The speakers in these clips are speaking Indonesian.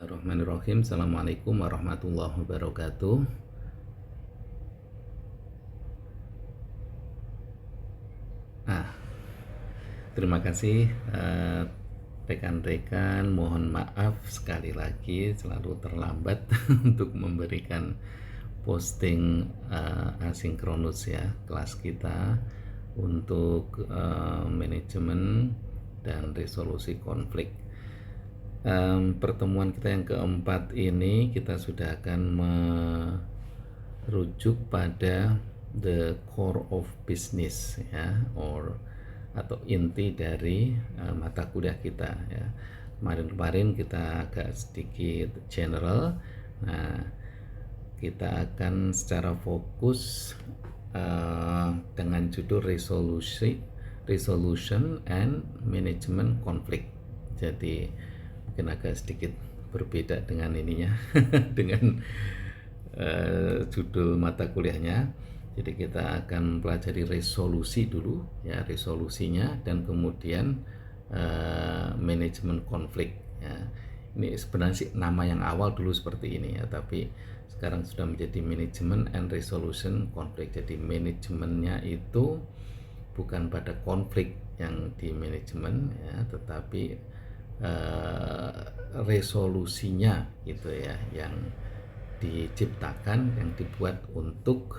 Bismillahirrahmanirrahim. Assalamualaikum warahmatullahi wabarakatuh. Ah, Terima kasih rekan-rekan. Mohon maaf sekali lagi selalu terlambat untuk memberikan posting asinkronus ya kelas kita untuk manajemen dan resolusi konflik. Pertemuan kita yang keempat ini kita sudah akan merujuk pada the core of business ya, atau inti dari mata kuliah kita ya. Kemarin kita agak sedikit general. Nah, kita akan secara fokus dengan judul resolution and management conflict. Jadi mungkin agak sedikit berbeda dengan ininya dengan judul mata kuliahnya. Jadi kita akan mempelajari resolusi dulu ya, resolusinya, dan kemudian manajemen konflik ya. Ini sebenarnya sih nama yang awal dulu seperti ini ya, tapi sekarang sudah menjadi manajemen and resolution konflik. Jadi manajemennya itu bukan pada konflik yang di manajemen ya, tetapi resolusinya gitu ya, yang diciptakan, yang dibuat untuk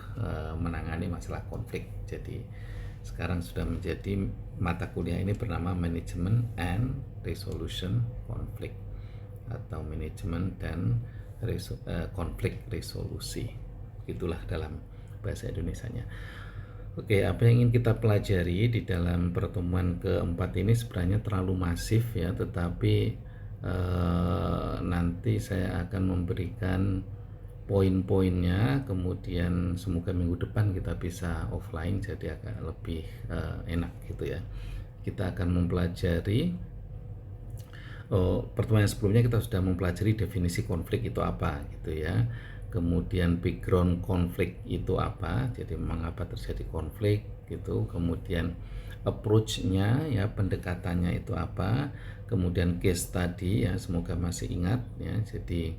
menangani masalah konflik. Jadi sekarang sudah menjadi mata kuliah ini bernama Management and Resolution Conflict atau manajemen dan konflik resolusi. Itulah dalam bahasa Indonesianya. Oke, apa yang ingin kita pelajari di dalam pertemuan keempat ini sebenarnya terlalu masif ya, tetapi nanti saya akan memberikan poin-poinnya, kemudian semoga minggu depan kita bisa offline jadi agak lebih enak gitu ya. Kita akan mempelajari pertemuan sebelumnya kita sudah mempelajari definisi konflik itu apa gitu ya, kemudian background konflik itu apa, jadi mengapa terjadi konflik gitu, kemudian approach-nya ya, pendekatannya itu apa, kemudian case study ya, semoga masih ingat ya. Jadi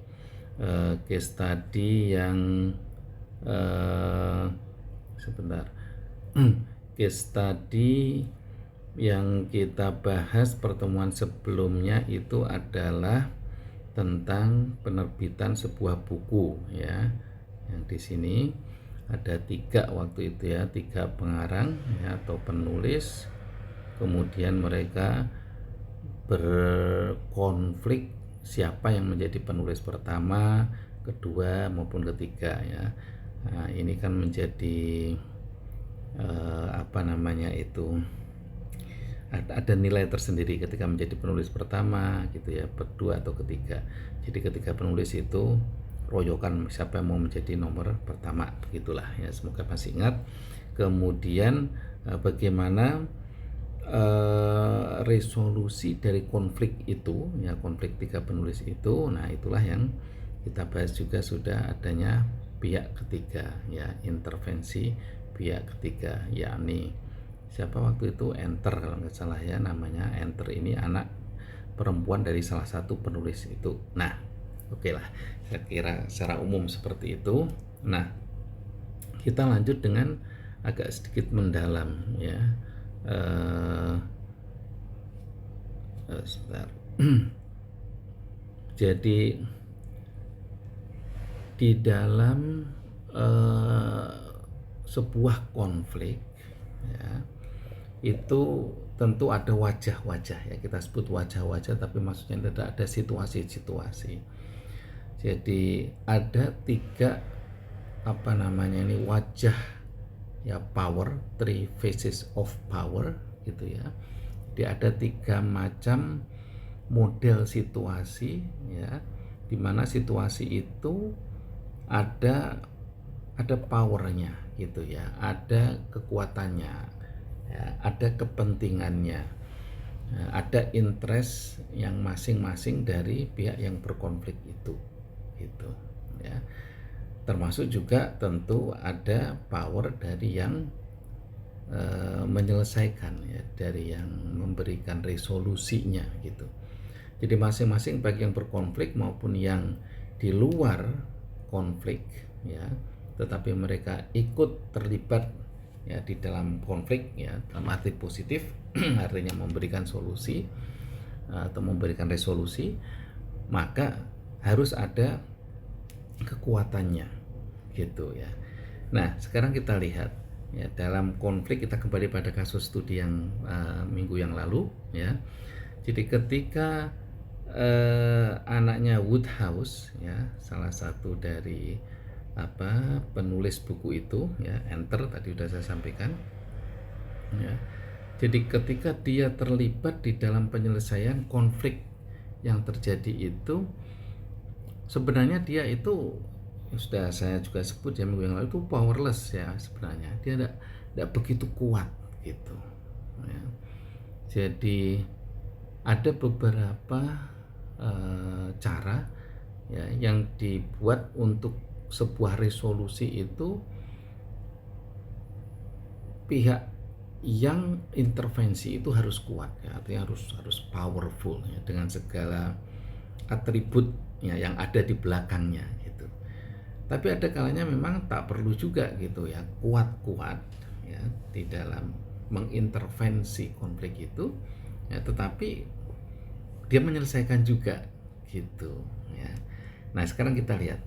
case study yang sebentar case study yang kita bahas pertemuan sebelumnya itu adalah tentang penerbitan sebuah buku ya. Yang di sini ada 3 waktu itu ya, 3 pengarang ya, atau penulis. Kemudian mereka berkonflik siapa yang menjadi penulis pertama, kedua maupun ketiga ya. Nah, ini kan menjadi ada nilai tersendiri ketika menjadi penulis pertama gitu ya, kedua atau ketiga. Jadi ketika penulis itu royokan siapa yang mau menjadi nomor pertama, begitulah ya, semoga masih ingat. Kemudian bagaimana resolusi dari konflik itu ya, konflik 3 penulis itu. Nah, itulah yang kita bahas juga, sudah adanya pihak ketiga ya, intervensi pihak ketiga, yakni siapa waktu itu, Enter kalau nggak salah ya namanya. Enter ini anak perempuan dari salah satu penulis itu. Nah, oke lah, saya kira secara umum seperti itu. Nah, kita lanjut dengan agak sedikit mendalam ya. Sebentar. Jadi di dalam sebuah konflik ya, itu tentu ada wajah-wajah ya, kita sebut wajah-wajah, tapi maksudnya tidak ada situasi-situasi. Jadi ada 3 wajah ya, power, 3 phases of power gitu ya. Jadi ada 3 macam model situasi ya, dimana situasi itu ada powernya gitu ya, ada kekuatannya ya, ada kepentingannya, ada interest yang masing-masing dari pihak yang berkonflik itu gitu ya. Termasuk juga tentu ada power dari yang menyelesaikan ya, dari yang memberikan resolusinya gitu. Jadi masing-masing baik yang berkonflik maupun yang di luar konflik ya, tetapi mereka ikut terlibat ya di dalam konflik ya, dalam arti positif artinya memberikan solusi atau memberikan resolusi, maka harus ada kekuatannya gitu ya. Nah, sekarang kita lihat ya, dalam konflik, kita kembali pada kasus studi yang minggu yang lalu ya. Jadi ketika anaknya Woodhouse ya, salah satu dari penulis buku itu ya, Enter tadi sudah saya sampaikan ya. Jadi ketika dia terlibat di dalam penyelesaian konflik yang terjadi itu, sebenarnya dia itu sudah saya juga sebut ya minggu yang lalu, itu powerless ya sebenarnya. Dia tidak begitu kuat gitu ya. Jadi ada beberapa cara ya yang dibuat untuk sebuah resolusi itu, pihak yang intervensi itu harus kuat ya, artinya harus powerful ya, dengan segala atribut ya yang ada di belakangnya gitu. Tapi ada kalanya memang tak perlu juga gitu ya kuat-kuat ya di dalam mengintervensi konflik itu ya, tetapi dia menyelesaikan juga gitu ya. Nah, sekarang kita lihat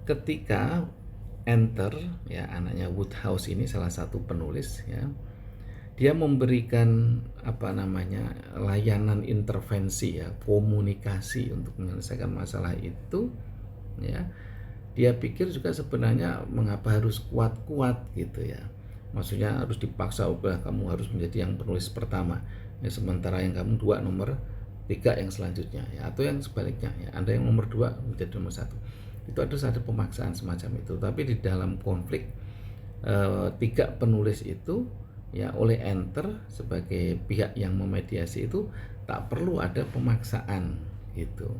ketika Enter ya, anaknya Woodhouse ini salah satu penulis ya, dia memberikan layanan intervensi ya, komunikasi untuk menyelesaikan masalah itu ya. Dia pikir juga sebenarnya mengapa harus kuat-kuat gitu ya, maksudnya harus dipaksa, kamu harus menjadi yang penulis pertama ya, sementara yang kamu dua, nomor 3 yang selanjutnya ya, atau yang sebaliknya ya, Anda yang nomor 2 menjadi nomor 1. Itu ada pemaksaan semacam itu. Tapi di dalam konflik 3 penulis itu ya, oleh Enter sebagai pihak yang memediasi itu tak perlu ada pemaksaan gitu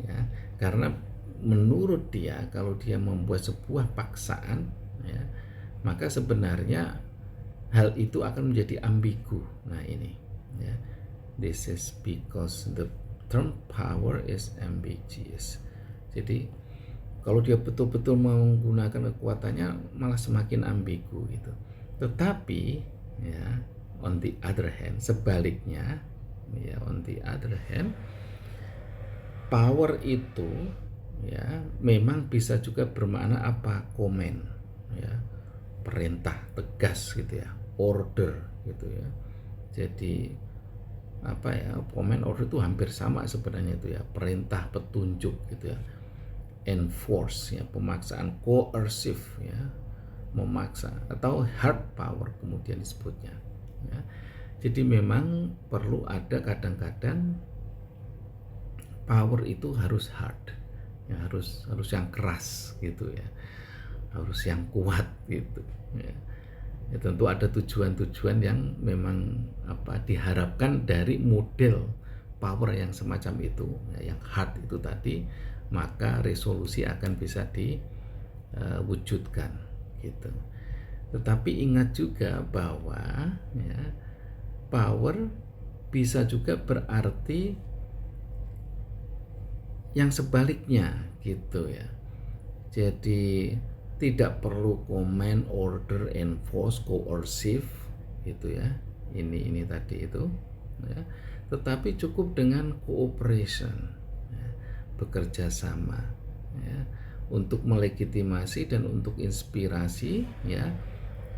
ya, karena menurut dia kalau dia membuat sebuah paksaan ya, maka sebenarnya hal itu akan menjadi ambigu. Nah ini ya, this is because the term power is ambiguous. Jadi kalau dia betul-betul menggunakan kekuatannya malah semakin ambigu gitu. Tetapi ya, on the other hand, sebaliknya ya, on the other hand, power itu ya memang bisa juga bermakna komen ya, perintah tegas gitu ya, order gitu ya. Jadi komen, order itu hampir sama sebenarnya itu ya, perintah, petunjuk gitu ya. Enforce ya, pemaksaan, coercive ya, memaksa, atau hard power kemudian disebutnya ya. Jadi memang perlu ada kadang-kadang power itu harus hard ya, harus yang keras gitu ya, harus yang kuat gitu ya. Ya, tentu ada tujuan-tujuan yang memang diharapkan dari model power yang semacam itu ya, yang hard itu tadi, maka resolusi akan bisa diwujudkan gitu. Tetapi ingat juga bahwa ya, power bisa juga berarti yang sebaliknya gitu ya. Jadi tidak perlu command, order, enforce, coercive gitu ya. Ini tadi itu ya. Tetapi cukup dengan cooperation, bekerja sama ya, untuk melegitimasi dan untuk inspirasi ya,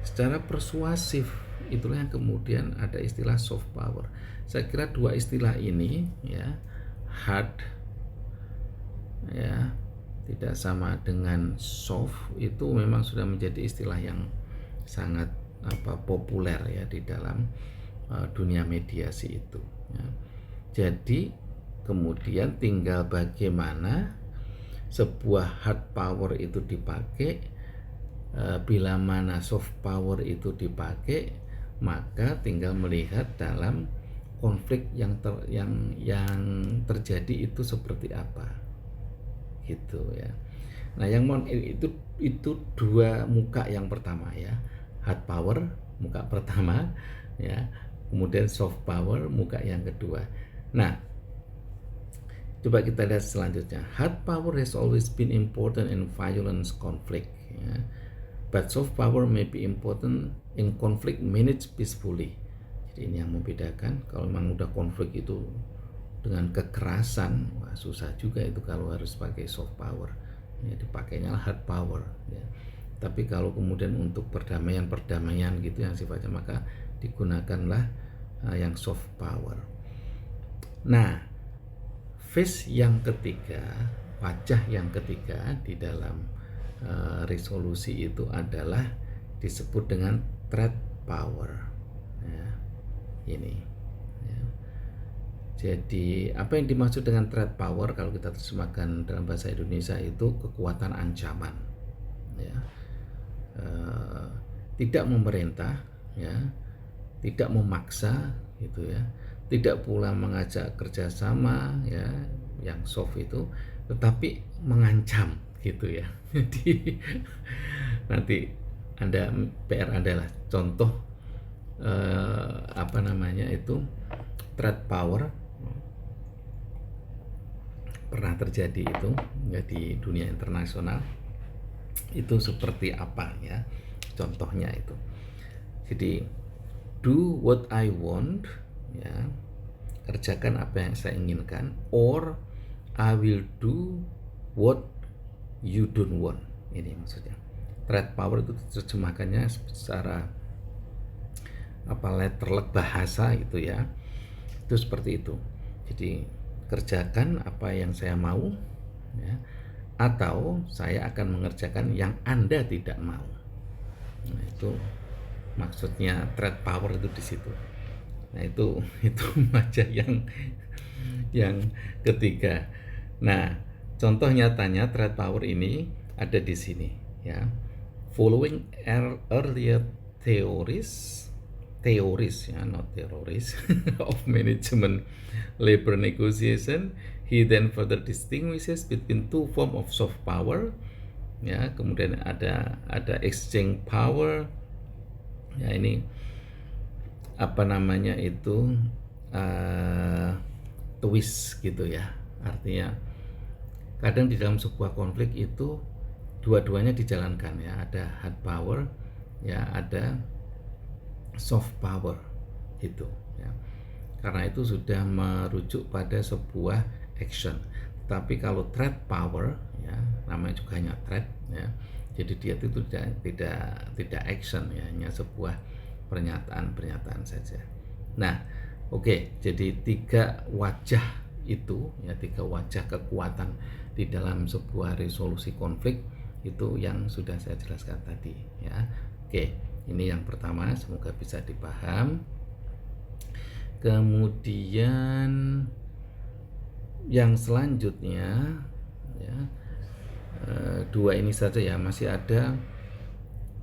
secara persuasif. Itulah yang kemudian ada istilah soft power. Saya kira dua istilah ini ya, hard ya, tidak sama dengan soft, itu memang sudah menjadi istilah yang sangat populer ya di dalam dunia mediasi itu ya. Jadi kemudian tinggal bagaimana sebuah hard power itu dipakai, bila mana soft power itu dipakai, maka tinggal melihat dalam konflik yang terjadi itu seperti apa gitu ya. Nah, yang itu dua muka yang pertama ya, hard power muka pertama ya, kemudian soft power muka yang kedua. Nah, Coba kita lihat selanjutnya. Hard power has always been important in violence conflict, ya. But soft power may be important in conflict managed peacefully. Jadi ini yang membedakan. Kalau memang udah konflik itu dengan kekerasan, wah susah juga itu kalau harus pakai soft power. Ya, dipakainya hard power. Ya. Tapi kalau kemudian untuk perdamaian gitu yang sifatnya, maka digunakanlah yang soft power. Nah, face yang ketiga, wajah yang ketiga di dalam resolusi itu adalah disebut dengan threat power. Ya, ini. Ya. Jadi apa yang dimaksud dengan threat power kalau kita terjemahkan dalam bahasa Indonesia itu kekuatan ancaman. Ya. Tidak memerintah, ya, tidak memaksa, gitu ya, tidak pula mengajak kerjasama, ya, yang soft itu, tetapi mengancam, gitu ya. Jadi nanti Anda PR adalah contoh apa namanya itu threat power pernah terjadi itu ya di dunia internasional itu seperti apa ya. Contohnya itu, jadi do what I want, ya, kerjakan apa yang saya inginkan, or I will do what you don't want. Ini maksudnya. Threat power itu terjemahkannya secara apa letterlek bahasa gitu ya. Itu seperti itu. Jadi kerjakan apa yang saya mau, ya, atau saya akan mengerjakan yang Anda tidak mau. Nah, itu maksudnya threat power itu di situ. Nah, itu wajah yang ketiga. Nah, contoh nyatanya threat power ini ada di sini, ya. Following earlier theories ya, not teroris of management labor negotiation, he then further distinguishes between two form of soft power, ya. Kemudian ada exchange power, ya, ini apa namanya itu twist gitu ya, artinya kadang di dalam sebuah konflik itu dua-duanya dijalankan, ya, ada hard power, ya, ada soft power gitu ya. Karena itu sudah merujuk pada sebuah action. Tapi kalau threat power, ya, namanya juga hanya threat, ya. Jadi dia itu tidak action, ya, hanya sebuah pernyataan saja. Nah, oke, jadi tiga wajah itu, ya, tiga wajah kekuatan di dalam sebuah resolusi konflik itu yang sudah saya jelaskan tadi, ya. Oke, ini yang pertama, semoga bisa dipaham. Kemudian yang selanjutnya, ya, dua ini saja ya, masih ada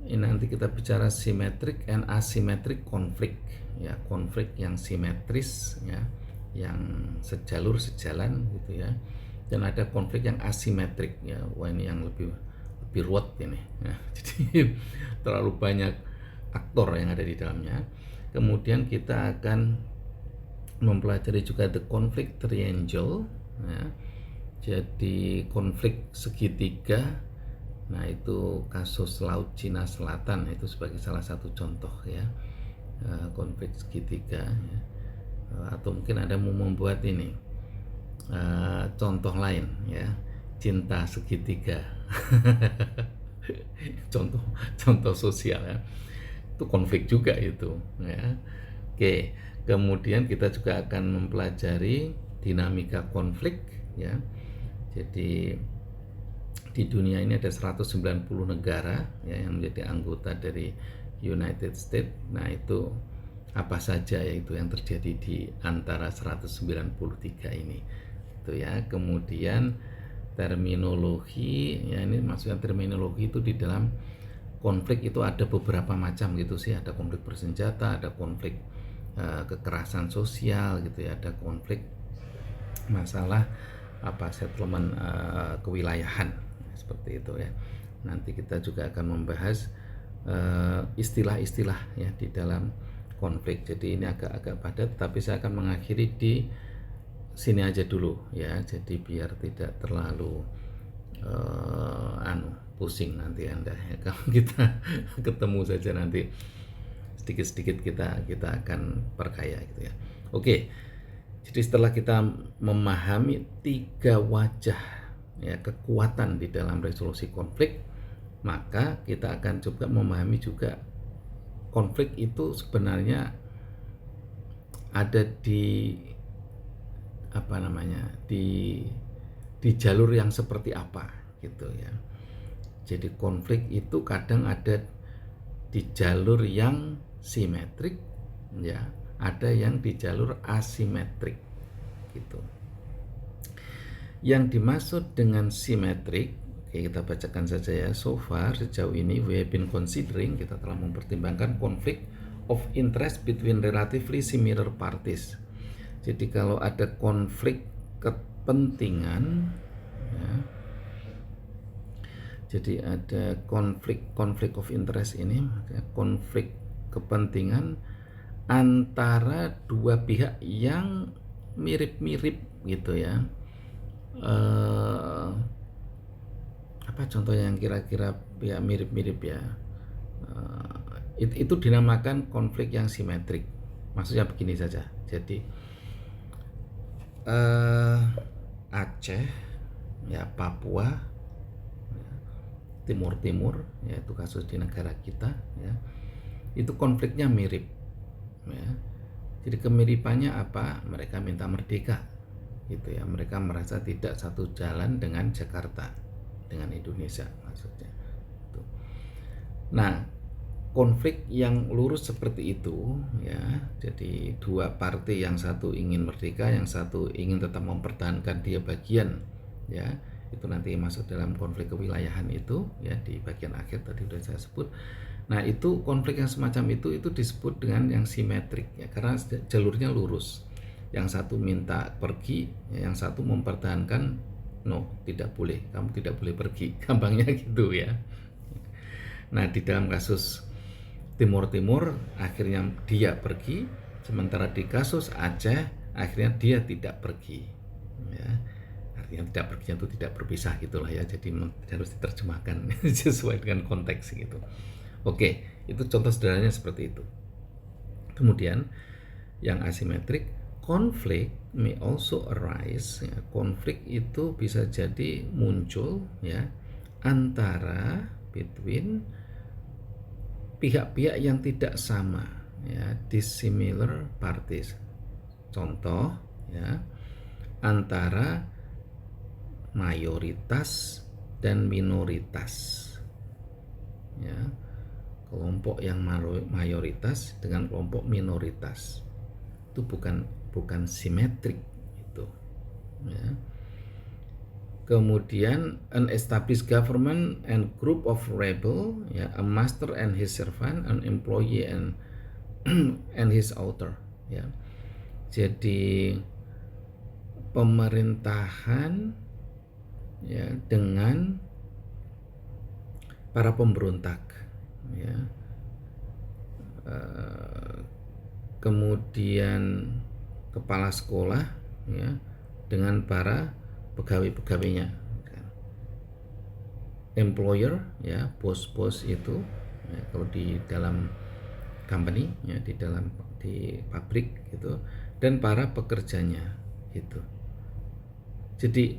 ini nanti kita bicara symmetric and asymmetric konflik, ya, konflik yang simetris, ya, yang sejalur sejalan gitu ya, dan ada konflik yang asimetrik, ya. Wah, ini yang lebih ruwet ini, ya. Jadi terlalu banyak aktor yang ada di dalamnya. Kemudian kita akan mempelajari juga the conflict triangle, ya. Jadi konflik segitiga. Nah, itu kasus Laut Cina Selatan itu sebagai salah satu contoh, ya, konflik segitiga, ya. Atau mungkin ada mau membuat ini contoh lain, ya, cinta segitiga. contoh sosial, ya, itu konflik juga itu, ya. Oke, kemudian kita juga akan mempelajari dinamika konflik, ya. Jadi di dunia ini ada 190 negara, ya, yang menjadi anggota dari United States. Nah, itu apa saja yaitu yang terjadi di antara 193 ini. Itu ya. Kemudian terminologi, ya, ini maksudnya terminologi itu di dalam konflik itu ada beberapa macam gitu sih. Ada konflik bersenjata, ada konflik kekerasan sosial gitu ya, ada konflik masalah settlement kewilayahan, seperti itu ya. Nanti kita juga akan membahas istilah-istilah, ya, di dalam konflik. Jadi ini agak padat, tapi saya akan mengakhiri di sini aja dulu ya, jadi biar tidak terlalu pusing nanti Anda ya. Kalau kita ketemu saja nanti sedikit-sedikit kita akan perkaya gitu ya. Oke, jadi setelah kita memahami 3 wajah ya kekuatan di dalam resolusi konflik, maka kita akan coba memahami juga konflik itu sebenarnya ada di di jalur yang seperti apa gitu ya. Jadi konflik itu kadang ada di jalur yang simetrik ya, ada yang di jalur asimetrik gitu. Yang dimaksud dengan simetrik, kita bacakan saja ya. So far sejauh ini we have been considering, kita telah mempertimbangkan konflik of interest between relatively similar parties. Jadi kalau ada konflik kepentingan ya, jadi ada konflik of interest ini, konflik kepentingan antara dua pihak yang mirip-mirip gitu ya. Apa contoh yang kira-kira ya mirip-mirip ya, itu dinamakan konflik yang simetrik. Maksudnya begini saja, jadi Aceh ya, Papua, Timur Timur yaitu kasus di negara kita ya, itu konfliknya mirip ya. Jadi kemiripannya apa? Mereka minta merdeka gitu ya, mereka merasa tidak satu jalan dengan Jakarta, dengan Indonesia maksudnya. Nah, konflik yang lurus seperti itu ya, jadi dua partai, yang satu ingin merdeka, yang satu ingin tetap mempertahankan dia bagian ya, itu nanti masuk dalam konflik kewilayahan itu ya, di bagian akhir tadi sudah saya sebut. Nah, itu konflik yang semacam itu disebut dengan yang simetrik ya, karena jalurnya lurus. Yang satu minta pergi, yang satu mempertahankan, no, tidak boleh, kamu tidak boleh pergi, gampangnya gitu ya. Nah, di dalam kasus Timur Timur akhirnya dia pergi, sementara di kasus Aceh akhirnya dia tidak pergi ya. Artinya tidak perginya itu tidak berpisah gitulah ya, jadi harus diterjemahkan sesuai dengan konteks gitu. Oke, itu contoh sederhananya seperti itu. Kemudian yang asimetrik, konflik may also arise ya. Konflik itu bisa jadi muncul ya antara between pihak-pihak yang tidak sama ya, dissimilar parties. Contoh ya, antara mayoritas dan minoritas ya, kelompok yang mayoritas dengan kelompok minoritas itu bukan simetrik itu ya. Kemudian an established government and group of rebel ya, a master and his servant, an employee and and his author ya. Jadi pemerintahan ya dengan para pemberontak ya, kemudian kepala sekolah ya dengan para pegawai-pegawainya, employer ya, bos-bos itu ya, kalau di dalam company ya, di pabrik gitu, dan para pekerjanya gitu. Jadi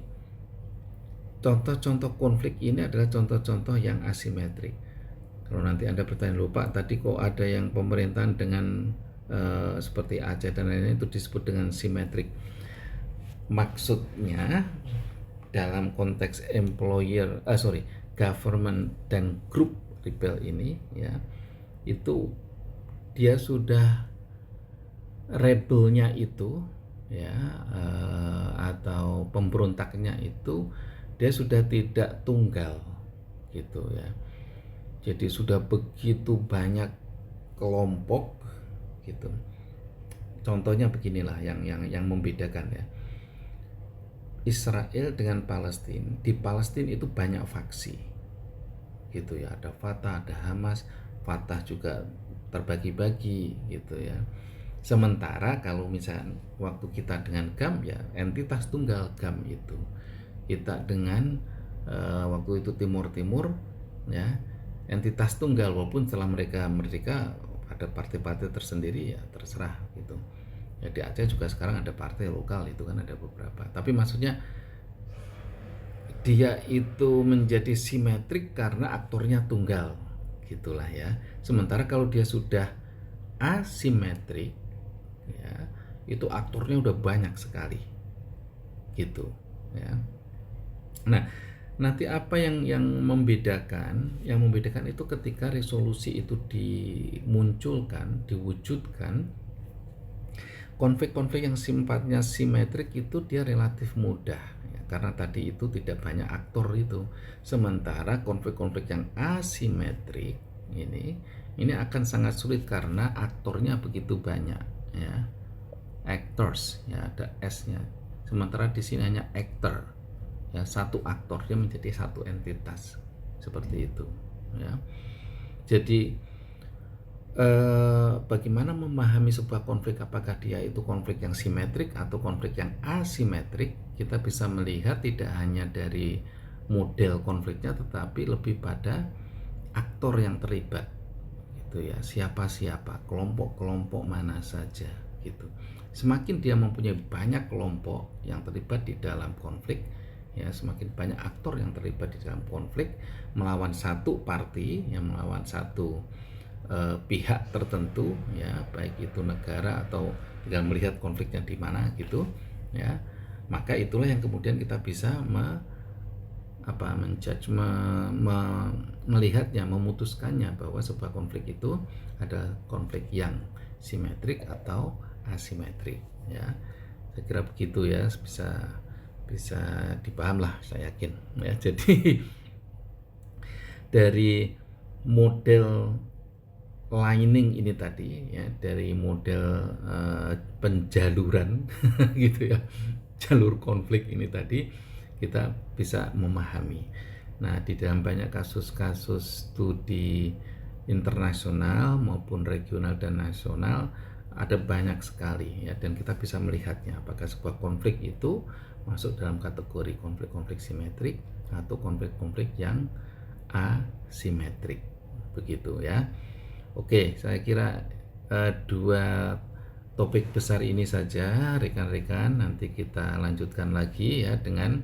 contoh-contoh konflik ini adalah contoh-contoh yang asimetrik. Kalau nanti Anda bertanya, lupa tadi kok ada yang pemerintahan dengan seperti Aceh dan lain-lain, itu disebut dengan simetrik. Maksudnya dalam konteks government dan grup rebel ini ya, itu dia sudah rebelnya itu ya, atau pemberontaknya itu dia sudah tidak tunggal gitu ya. Jadi sudah begitu banyak kelompok gitu. Contohnya beginilah yang membedakan ya. Israel dengan Palestina. Di Palestina itu banyak faksi gitu ya, ada Fatah, ada Hamas. Fatah juga terbagi-bagi gitu ya. Sementara kalau misalnya waktu kita dengan GAM ya entitas tunggal GAM itu. Kita dengan waktu itu Timur ya entitas tunggal, walaupun setelah mereka merdeka ada partai-partai tersendiri ya terserah gitu. Ya di Aceh juga sekarang ada partai lokal itu kan ada beberapa. Tapi maksudnya dia itu menjadi simetrik karena aktornya tunggal gitulah ya. Sementara kalau dia sudah asimetrik ya itu aktornya udah banyak sekali gitu ya. Nah, nanti apa yang membedakan? Yang membedakan itu ketika resolusi itu dimunculkan, diwujudkan, konflik-konflik yang sifatnya simetrik itu dia relatif mudah ya, karena tadi itu tidak banyak aktor itu. Sementara konflik-konflik yang asimetrik ini akan sangat sulit karena aktornya begitu banyak ya. Actors ya, ada S-nya. Sementara di sini hanya actor. Ya, satu aktor dia menjadi satu entitas. Seperti itu ya. Jadi bagaimana memahami sebuah konflik, apakah dia itu konflik yang simetrik atau konflik yang asimetrik, kita bisa melihat tidak hanya dari model konfliknya tetapi lebih pada aktor yang terlibat gitu ya, siapa-siapa, kelompok-kelompok mana saja gitu. Semakin dia mempunyai banyak kelompok yang terlibat di dalam konflik ya, semakin banyak aktor yang terlibat di dalam konflik melawan satu party yang melawan satu pihak tertentu ya, baik itu negara atau tinggal melihat konfliknya di mana gitu ya, maka itulah yang kemudian kita bisa melihatnya, memutuskannya bahwa sebuah konflik itu ada konflik yang simetrik atau asimetrik ya. Saya kira begitu ya, bisa dipaham lah saya yakin ya. Jadi dari model lining ini tadi ya, dari model penjaluran gitu ya, jalur konflik ini tadi kita bisa memahami. Nah, di dalam banyak kasus-kasus studi internasional maupun regional dan nasional ada banyak sekali ya, dan kita bisa melihatnya apakah sebuah konflik itu masuk dalam kategori konflik-konflik simetrik atau konflik-konflik yang asimetrik begitu ya. Oke, saya kira dua topik besar ini saja rekan-rekan, nanti kita lanjutkan lagi ya dengan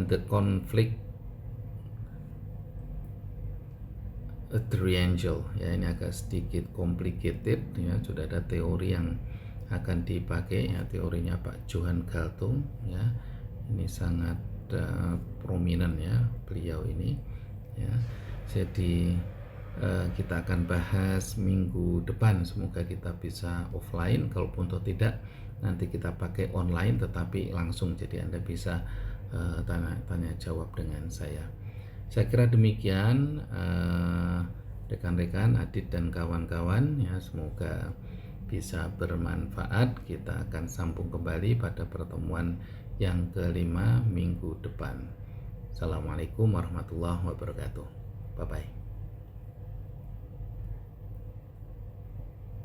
the conflict triangle ya. Ini agak sedikit complicated ya, sudah ada teori yang akan dipakai ya, teorinya Pak Johan Galtung ya. Ini sangat prominent ya beliau ini ya. Jadi kita akan bahas minggu depan, semoga kita bisa offline, kalaupun toh tidak nanti kita pakai online tetapi langsung, jadi Anda bisa tanya jawab dengan saya. Saya kira demikian rekan-rekan, Adit dan kawan-kawan ya, semoga bisa bermanfaat. Kita akan sambung kembali pada pertemuan yang kelima minggu depan. Assalamualaikum warahmatullahi wabarakatuh. Bye bye.